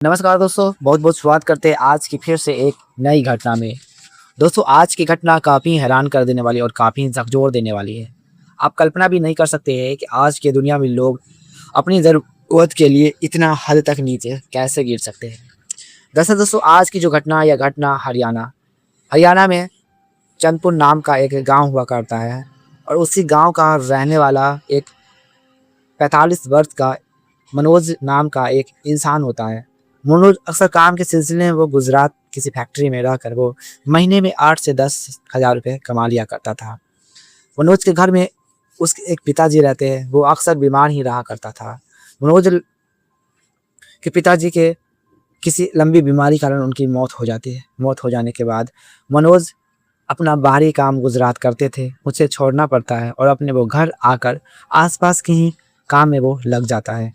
नमस्कार दोस्तों, बहुत बहुत स्वागत करते हैं आज की फिर से एक नई घटना में। दोस्तों, आज की घटना काफ़ी हैरान कर देने वाली और काफ़ी झकझोर देने वाली है। आप कल्पना भी नहीं कर सकते हैं कि आज के दुनिया में लोग अपनी ज़रूरत के लिए इतना हद तक नीचे कैसे गिर सकते हैं। दरअसल दोस्तों, आज की जो घटना यह घटना हरियाणा हरियाणा में चंदपुर नाम का एक गांव हुआ करता है और उसी गांव का रहने वाला एक 45 वर्ष का मनोज नाम का एक इंसान होता है। मनोज अक्सर काम के सिलसिले में वो गुजरात किसी फैक्ट्री में रहकर वो महीने में 8 से 10 हज़ार रुपये कमा लिया करता था। मनोज के घर में उसके एक पिताजी रहते हैं, वो अक्सर बीमार ही रहा करता था। मनोज के पिताजी के किसी लंबी बीमारी कारण उनकी मौत हो जाती है। मौत हो जाने के बाद मनोज अपना बाहरी काम गुजरात करते थे, उसे छोड़ना पड़ता है और अपने वो घर आकर आसपास के ही काम में वो लग जाता है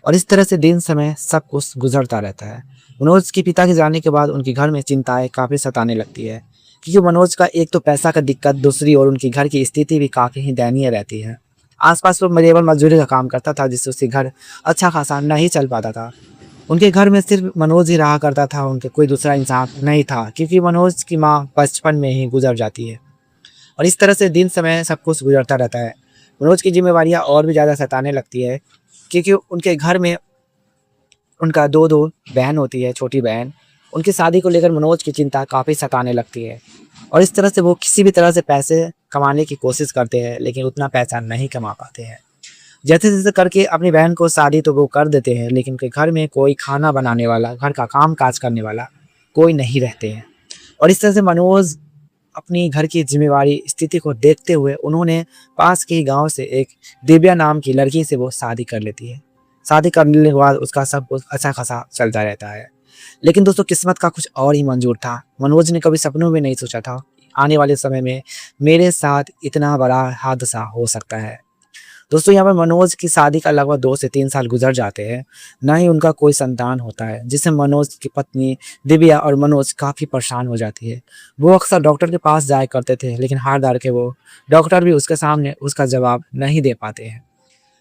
और इस तरह से दिन समय सब कुछ गुजरता रहता है। मनोज के पिता के जाने के बाद उनके घर में चिंताएं काफ़ी सताने लगती है, क्योंकि मनोज का एक तो पैसा का दिक्कत, दूसरी ओर उनकी घर की स्थिति भी काफ़ी ही दयनीय रहती है। आसपास वो लेबर मजदूरी का काम करता था, जिससे उसके घर अच्छा खासा नहीं चल पाता था। उनके घर में सिर्फ मनोज ही रहा करता था, उनके कोई दूसरा इंसान नहीं था, क्योंकि मनोज की माँ बचपन में ही गुजर जाती है और इस तरह से दिन समय सब कुछ गुजरता रहता है। मनोज की जिम्मेवारियाँ और भी ज़्यादा सताने लगती है, क्योंकि उनके घर में उनका दो बहन होती है, छोटी बहन। उनकी शादी को लेकर मनोज की चिंता काफ़ी सताने लगती है और इस तरह से वो किसी भी तरह से पैसे कमाने की कोशिश करते हैं, लेकिन उतना पैसा नहीं कमा पाते हैं। जैसे-जैसे करके अपनी बहन को शादी तो वो कर देते हैं, लेकिन उनके घर में कोई खाना बनाने वाला, घर का काम-काज करने वाला कोई नहीं रहते हैं और इस तरह से मनोज अपनी घर की ज़िम्मेवारी स्थिति को देखते हुए उन्होंने पास के ही गाँव से एक दिव्या नाम की लड़की से वो शादी कर लेती है। शादी करने के बाद उसका सब कुछ अच्छा खासा चलता रहता है। लेकिन दोस्तों, किस्मत का कुछ और ही मंज़ूर था। मनोज ने कभी सपनों में नहीं सोचा था, आने वाले समय में मेरे साथ इतना बड़ा हादसा हो सकता है। दोस्तों, यहाँ पर मनोज की शादी का लगभग 2 से 3 साल गुजर जाते हैं, ना ही उनका कोई संतान होता है, जिससे मनोज की पत्नी दिव्या और मनोज काफ़ी परेशान हो जाती है। वो अक्सर डॉक्टर के पास जाया करते थे, लेकिन हार हार के वो डॉक्टर भी उसके सामने उसका जवाब नहीं दे पाते हैं।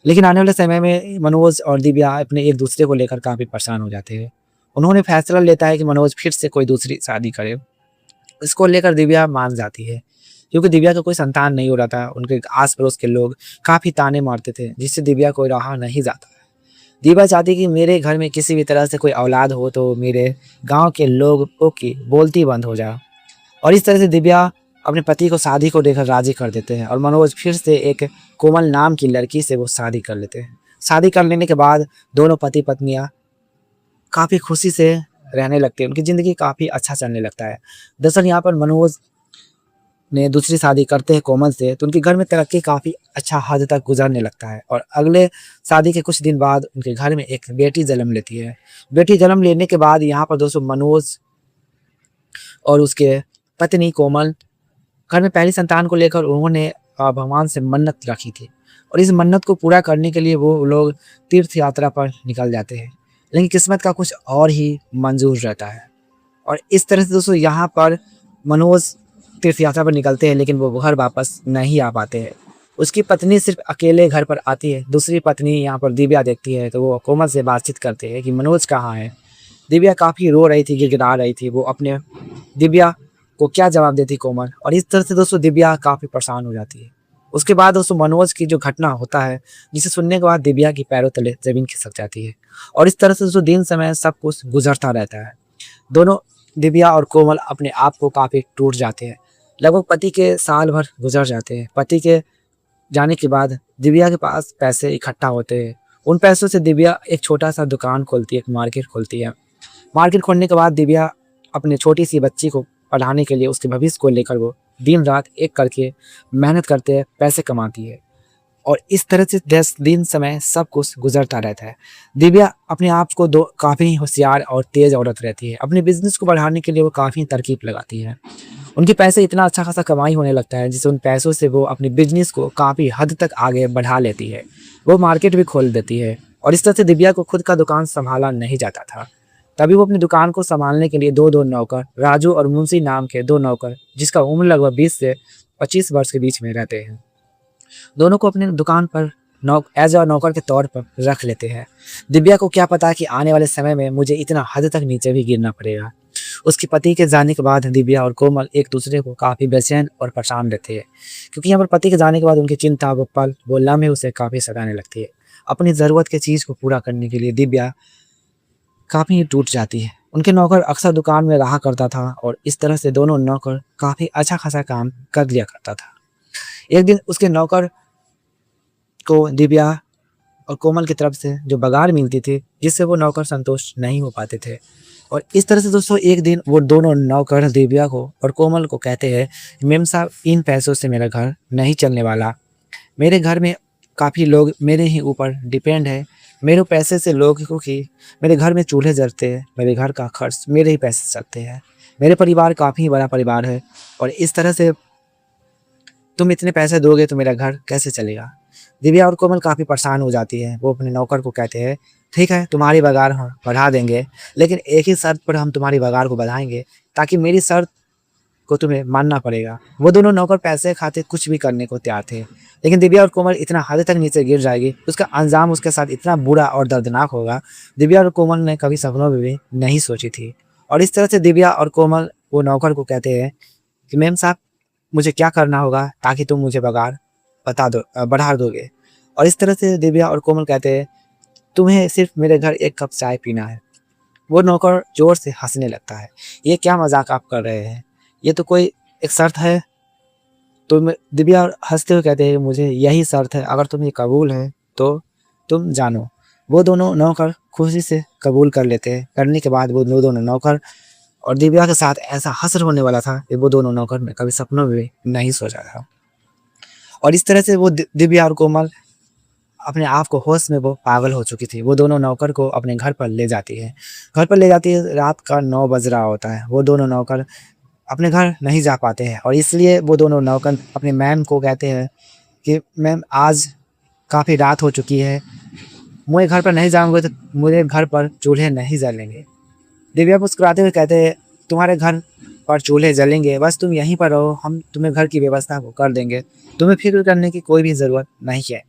लेकिन आने वाले समय में मनोज और दिव्या अपने एक दूसरे को लेकर काफ़ी परेशान हो जाते हैं। उन्होंने फैसला लेता है कि मनोज फिर से कोई दूसरी शादी करे। इसको लेकर दिव्या मान जाती है, क्योंकि दिव्या का कोई संतान नहीं हो रहा था। उनके आस-पड़ोस के लोग काफ़ी ताने मारते थे, जिससे दिव्या को रहा नहीं जाता। दिव्या चाहती कि मेरे घर में किसी भी तरह से कोई औलाद हो तो मेरे गाँव के लोगों की बोलती बंद हो जाए और इस तरह से दिव्या अपने पति को शादी को लेकर राज़ी कर देते हैं और मनोज फिर से एक कोमल नाम की लड़की से वो शादी कर लेते हैं। शादी कर लेने के बाद दोनों पति-पत्नियाँ काफ़ी खुशी से रहने लगते हैं, उनकी ज़िंदगी काफ़ी अच्छा चलने लगता है। दरअसल यहाँ पर मनोज ने दूसरी शादी करते हैं कोमल से, तो उनके घर में तरक्की काफ़ी अच्छा हद तक गुजरने लगता है और अगले शादी के कुछ दिन बाद उनके घर में एक बेटी जन्म लेती है। बेटी जन्म लेने के बाद यहाँ पर दोस्तों मनोज और उसके पत्नी कोमल घर में पहली संतान को लेकर उन्होंने भगवान से मन्नत रखी थी और इस मन्नत को पूरा करने के लिए वो लोग तीर्थ यात्रा पर निकल जाते हैं, लेकिन किस्मत का कुछ और ही मंजूर रहता है और इस तरह से दोस्तों यहाँ पर मनोज तीर्थ यात्रा पर निकलते हैं, लेकिन वो घर वापस नहीं आ पाते हैं। उसकी पत्नी सिर्फ अकेले घर पर आती है। दूसरी पत्नी यहाँ पर दिव्या देखती है, तो वो कोमल से बातचीत करते हैं कि मनोज कहाँ है। दिव्या काफ़ी रो रही थी, गिड़गिड़ा रही थी। वो अपने दिव्या को क्या जवाब देती कोमल और इस तरह से दोस्तों दिव्या काफ़ी परेशान हो जाती है। उसके बाद दोस्तों मनोज की जो घटना होता है, जिसे सुनने के बाद दिव्या की पैरों तले ज़मीन खिसक जाती है और इस तरह से दोस्तों दिन समय सब कुछ गुजरता रहता है। दोनों दिव्या और कोमल अपने आप को काफ़ी टूट जाते हैं। लगभग पति के साल भर गुजर जाते हैं। पति के जाने के बाद दिव्या के पास पैसे इकट्ठा होते हैं। उन पैसों से दिव्या एक छोटा-सा दुकान खोलती है, एक मार्केट खोलती है। मार्केट खोलने के बाद दिव्या अपने छोटी-सी बच्ची को पढ़ाने के लिए, उसके भविष्य को लेकर वो दिन-रात एक करके मेहनत करते हैं, पैसे कमाती है और इस तरह से 10 दिन समय सब कुछ गुजरता रहता है। दिव्या अपने आप को काफ़ी होशियार और तेज़ औरत रहती है। अपने बिज़नेस को बढ़ाने के लिए वो काफ़ी तरकीब लगाती है। उनके पैसे इतना अच्छा खासा कमाई होने लगता है, जिससे उन पैसों से वो अपने बिज़नेस को काफ़ी हद तक आगे बढ़ा लेती है। वो मार्केट भी खोल देती है और इस तरह से दिव्या को खुद का दुकान सँभाला नहीं जाता था। तभी वो अपनी दुकान को सँभालने के लिए 2-2 नौकर, राजू और मुंशी नाम के 2 नौकर, जिसका उम्र लगभग 20 से 25 वर्ष के बीच में रहते हैं। दोनों को अपनी दुकान पर एज अ नौकर के तौर पर रख लेते हैं। दिव्या को क्या पता कि आने वाले समय में मुझे इतना हद तक नीचे भी गिरना पड़ेगा। उसके पति के जाने के बाद दिव्या और कोमल एक दूसरे को काफ़ी बेचैन और परेशान रहते हैं, क्योंकि यहाँ पर पति के जाने के बाद उनकी चिंता, वो पल, वो लम्हे उसे काफ़ी सताने लगती है। अपनी ज़रूरत की चीज़ को पूरा करने के लिए दिव्या काफ़ी टूट जाती है। उनके नौकर अक्सर दुकान में रहा करता था और इस तरह से दोनों नौकर काफ़ी अच्छा खासा काम कर लिया करता था। एक दिन उसके नौकर को दिव्या और कोमल की तरफ से जो पगार मिलती थी, जिससे वो नौकर संतुष्ट नहीं हो पाते थे। और इस तरह से दोस्तों एक दिन वो दोनों नौकर दिव्या को और कोमल को कहते हैं, मेम साहब, इन पैसों से मेरा घर नहीं चलने वाला। मेरे घर में काफ़ी लोग मेरे ही ऊपर डिपेंड है। मेरे पैसे से लोगों की मेरे घर में चूल्हे जलते हैं, मेरे घर का खर्च मेरे ही पैसे से चलते हैं। मेरे परिवार काफ़ी बड़ा परिवार है और इस तरह से तुम इतने पैसे दोगे तो मेरा घर कैसे चलेगा। दिव्या और कोमल काफ़ी परेशान हो जाती है। वो अपने नौकर को कहते हैं, ठीक है, तुम्हारी पगार हम बढ़ा देंगे, लेकिन एक ही शर्त पर हम तुम्हारी पगार को बढ़ाएंगे, ताकि मेरी शर्त को तुम्हें मानना पड़ेगा। वो दोनों नौकर पैसे खाते कुछ भी करने को तैयार थे, लेकिन दिव्या और कोमल इतना हद तक नीचे गिर जाएगी, उसका अंजाम उसके साथ इतना बुरा और दर्दनाक होगा, दिव्या और कोमल ने कभी सपनों में भी नहीं सोची थी। और इस तरह से दिव्या और कोमल वो नौकर को कहते हैं कि मेम साहब, मुझे क्या करना होगा ताकि तुम मुझे पगार बढ़ा दोगे। और इस तरह से दिव्या और कोमल कहते हैं, तुम्हें सिर्फ मेरे घर एक कप चाय पीना है। वो नौकर जोर से हंसने लगता है, ये क्या मजाक आप कर रहे हैं, ये तो कोई एक शर्त है। दिव्या हंसते हुए कहते हैं, मुझे यही शर्त है, अगर तुम्हें कबूल है तो तुम जानो। वो दोनों नौकर खुशी से कबूल कर लेते हैं। करने के बाद वो दोनों नौकर और दिव्या के साथ ऐसा हश्र होने वाला था कि वो दोनों नौकर ने कभी सपनों में भी नहीं सोचा था। और इस तरह से वो दिव्या और कोमल अपने आप को होश में वो पागल हो चुकी थी। वो दोनों नौकर को अपने घर पर ले जाती है। घर पर ले जाती है, रात का 9 बज रहा होता है। वो दोनों नौकर अपने घर नहीं जा पाते हैं और इसलिए वो दोनों नौकर अपने मैम को कहते हैं कि मैम, आज काफ़ी रात हो चुकी है, मैं घर पर नहीं जाऊँगी तो मुझे घर पर चूल्हे नहीं जलेंगे। दिव्या मुस्कुराते हुए कहते हैं, तुम्हारे घर पर चूल्हे जलेंगे, बस तुम यहीं पर रहो, हम तुम्हें घर की व्यवस्था को कर देंगे, तुम्हें फिक्र करने की कोई भी ज़रूरत नहीं है।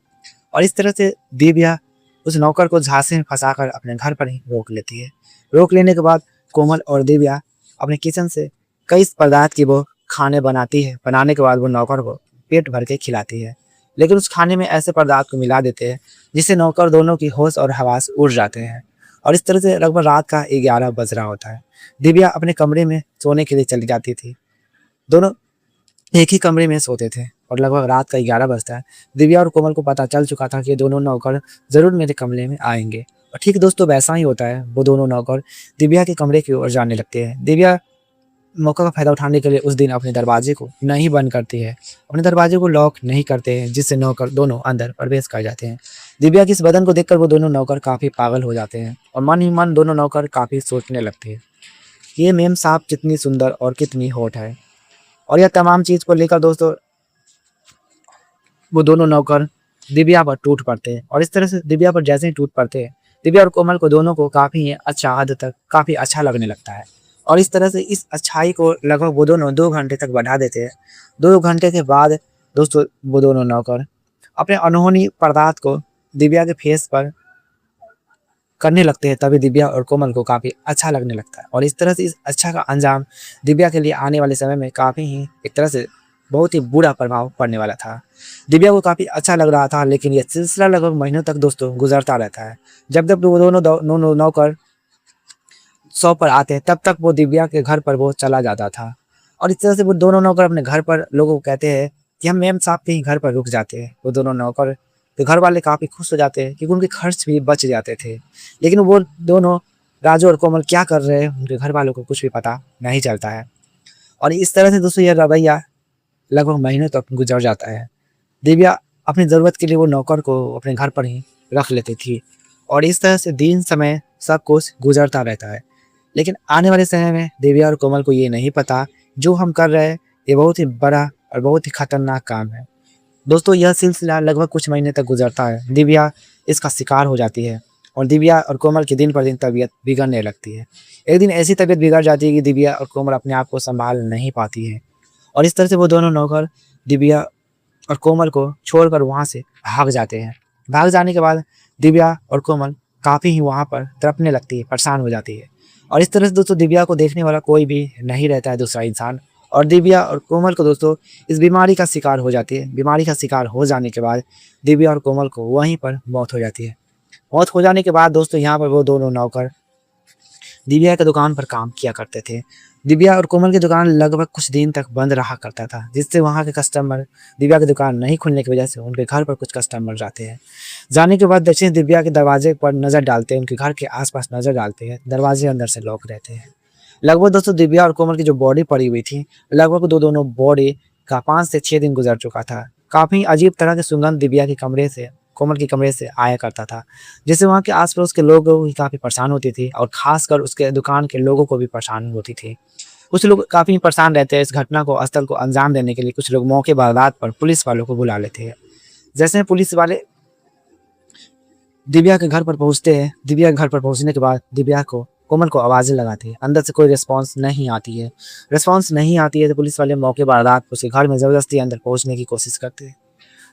और इस तरह से दिव्या उस नौकर को झांसे में फंसाकर अपने घर पर ही रोक लेती है। रोक लेने के बाद कोमल और दिव्या अपने किचन से कई पदार्थ की वो खाने बनाती है। बनाने के बाद वो नौकर को पेट भर के खिलाती है, लेकिन उस खाने में ऐसे पदार्थ को मिला देते हैं जिससे नौकर दोनों की होश और हवास उड़ जाते हैं। और इस तरह से लगभग रात का 11 बज रहा होता है। दिव्या अपने कमरे में सोने के लिए चली जाती थी। दोनों एक ही कमरे में सोते थे और लगभग रात का 11 बजता है। दिव्या और कोमल को पता चल चुका था कि दोनों नौकर ज़रूर मेरे कमरे में आएंगे। और ठीक दोस्तों वैसा ही होता है। वो दोनों नौकर दिव्या के कमरे की ओर जाने लगते हैं। दिव्या मौका का फ़ायदा उठाने के लिए उस दिन अपने दरवाजे को नहीं बंद करती है, अपने दरवाजे को लॉक नहीं करते हैं, जिससे नौकर दोनों अंदर प्रवेश कर जाते हैं। दिव्या की इस बदन को देखकर वो दोनों नौकर काफ़ी पागल हो जाते हैं और मन ही मन दोनों नौकर काफ़ी सोचने लगते हैं, ये मेम साहब कितनी सुंदर और कितनी हॉट है। और यह तमाम चीज़ को लेकर दोस्तों वो दोनों नौकर दिव्या पर टूट पड़ते हैं। और इस तरह से दिव्या पर जैसे ही टूट पड़ते हैं, दिव्या और कोमल को दोनों को काफ़ी अच्छा, हद तक काफ़ी अच्छा लगने लगता है। और इस तरह से इस अच्छाई को लगभग वो दोनों 2 घंटे तक बढ़ा देते हैं। 2 घंटे के बाद दोस्तों वो दोनों नौकर अपने अनहोनी पदार्थ को दिव्या के फेस पर करने लगते हैं। तभी दिव्या और कोमल को काफ़ी अच्छा लगने लगता है और इस तरह से इस अच्छा का अंजाम दिव्या के लिए आने वाले समय में काफ़ी ही एक तरह से बहुत ही बुरा प्रभाव पड़ने वाला था। दिव्या को काफ़ी अच्छा लग रहा था, लेकिन यह सिलसिला लगभग महीनों तक दोस्तों गुजरता रहता है। जब जब वो दोनों नौकर शॉप पर आते हैं, तब तक वो दिव्या के घर पर वो चला जाता था। और इस तरह से वो दोनों नौकर अपने घर पर लोगों को कहते हैं कि हम मेम साहब के ही घर पर रुक जाते हैं। वो दोनों नौकर के घर वाले काफ़ी खुश हो जाते हैं क्योंकि उनके खर्च भी बच जाते थे। लेकिन वो दोनों राजू और कोमल क्या कर रहे हैं उनके घर वालों को कुछ भी पता नहीं चलता है। और इस तरह से दोस्तों यह रवैया लगभग महीनों तक गुजर जाता है। दिव्या अपनी ज़रूरत के लिए वो नौकर को अपने घर पर ही रख लेती थी और इस तरह से दिन समय सब कुछ गुजरता रहता है। लेकिन आने वाले समय में दिव्या और कोमल को ये नहीं पता जो हम कर रहे हैं ये बहुत ही बड़ा और बहुत ही खतरनाक काम है। दोस्तों यह सिलसिला लगभग कुछ महीने तक गुजरता है। दिव्या इसका शिकार हो जाती है और दिव्या और कोमल की दिन पर दिन तबीयत बिगड़ने लगती है। एक दिन ऐसी तबीयत बिगड़ जाती है कि दिव्या और कोमल अपने आप को संभाल नहीं पाती है और इस तरह से वो दोनों नौकर दिव्या और कोमल को छोड़कर वहाँ से भाग जाते हैं। भाग जाने के बाद दिव्या और कोमल काफ़ी ही वहाँ पर तड़पने लगती है, परेशान हो जाती है। और इस तरह से दोस्तों दिव्या को देखने वाला कोई भी नहीं रहता है दूसरा इंसान, और दिव्या और कोमल को दोस्तों इस बीमारी का शिकार हो जाती है। बीमारी का शिकार हो जाने के बाद दिव्या और कोमल को वहीं पर मौत हो जाती है। मौत हो जाने के बाद दोस्तों यहाँ पर वो दोनों नौकर दिव्या की दुकान पर काम किया करते थे। दिव्या और कोमल की दुकान लगभग कुछ दिन तक बंद रहा करता था, जिससे वहाँ के कस्टमर दिव्या की दुकान नहीं खुलने की वजह से उनके घर पर कुछ कस्टमर जाते हैं। जाने के बाद दक्षिण दिव्या के दरवाजे पर नज़र डालते हैं, उनके घर के आसपास नज़र डालते हैं, दरवाजे अंदर से लॉक रहते हैं। लगभग दोस्तों दिव्या और कोमल की जो बॉडी पड़ी हुई थी, लगभग दोनों बॉडी का 5 से 6 दिन गुजर चुका था। काफ़ी अजीब तरह की सुगंध दिव्या के कमरे से कोमल के कमरे से आया करता था, जिससे वहाँ के आस-पड़ोस के लोग भी काफ़ी परेशान होती थी, और ख़ासकर उसके दुकान के लोगों को भी परेशान होती थी। कुछ लोग काफ़ी परेशान रहते हैं इस घटना को स्थल को अंजाम देने के लिए। कुछ लोग मौके वारदात पर पुलिस वालों को बुला लेते हैं। जैसे ही पुलिस वाले दिव्या के घर पर पहुँचते हैं, दिव्या के घर पर पहुँचने के बाद दिव्या को कोमल को आवाज़ें लगाते हैं, अंदर से कोई रिस्पॉन्स नहीं आती है। रिस्पॉन्स नहीं आती है तो पुलिस वाले मौके वारदात उसके घर में ज़बरदस्ती अंदर पहुँचने की कोशिश करते हैं।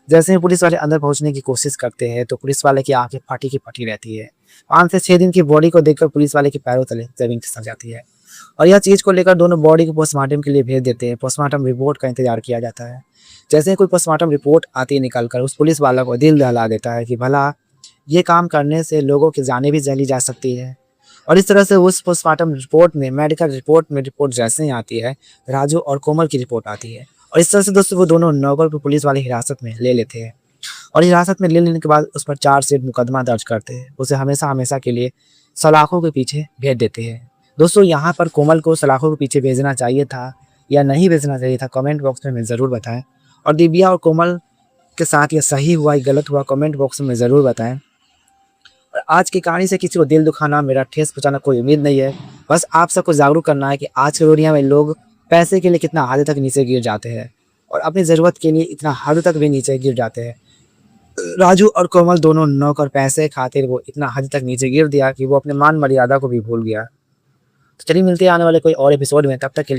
जैसे ही पुलिस वाले अंदर पहुँचने की कोशिश करते हैं तो पुलिस वाले की आँखें फटी की फटी रहती है। 5 से 6 दिन की बॉडी को देखकर पुलिस वाले के पैरों तले ज़मीन खिसक जाती है, और यह चीज़ को लेकर दोनों बॉडी को पोस्टमार्टम के लिए भेज देते हैं। पोस्टमार्टम रिपोर्ट का इंतजार किया जाता है। जैसे ही कोई पोस्टमार्टम रिपोर्ट आती है निकल कर, उस पुलिस वाला को दिल दहला देता है कि भला ये काम करने से लोगों की जानें भी चली जा सकती है। और इस तरह से उस पोस्टमार्टम रिपोर्ट में, मेडिकल रिपोर्ट में रिपोर्ट जैसे ही आती है, राजू और कोमल की रिपोर्ट आती है, और इस तरह से दोस्तों वो दोनों नौकर को पुलिस वाले हिरासत में ले लेते हैं। और हिरासत में ले लेने के बाद उस पर चार्जशीट मुकदमा दर्ज करते हैं। उसे हमेशा हमेशा के लिए सलाखों के पीछे भेज देते हैं। दोस्तों यहाँ पर कोमल को सलाखों के पीछे भेजना चाहिए था या नहीं भेजना चाहिए था, कमेंट बॉक्स में ज़रूर बताएं। और दिव्या और कोमल के साथ ये सही हुआ या गलत हुआ, कमेंट बॉक्स में ज़रूर बताएं। और आज की कहानी से किसी को दिल दुखाना, मेरा ठेस पहुँचाना कोई उम्मीद नहीं है। बस आप सबको जागरूक करना है कि आज की दुनिया में लोग पैसे के लिए कितना हद तक नीचे गिर जाते हैं, और अपनी ज़रूरत के लिए इतना हद तक भी नीचे गिर जाते हैं। राजू और कोमल दोनों नौकर पैसे खातिर वो इतना हद तक नीचे गिर दिया कि वो अपने मान मर्यादा को भी भूल गया। तो चलिए मिलते हैं आने वाले कोई और एपिसोड में, तब तक के लिए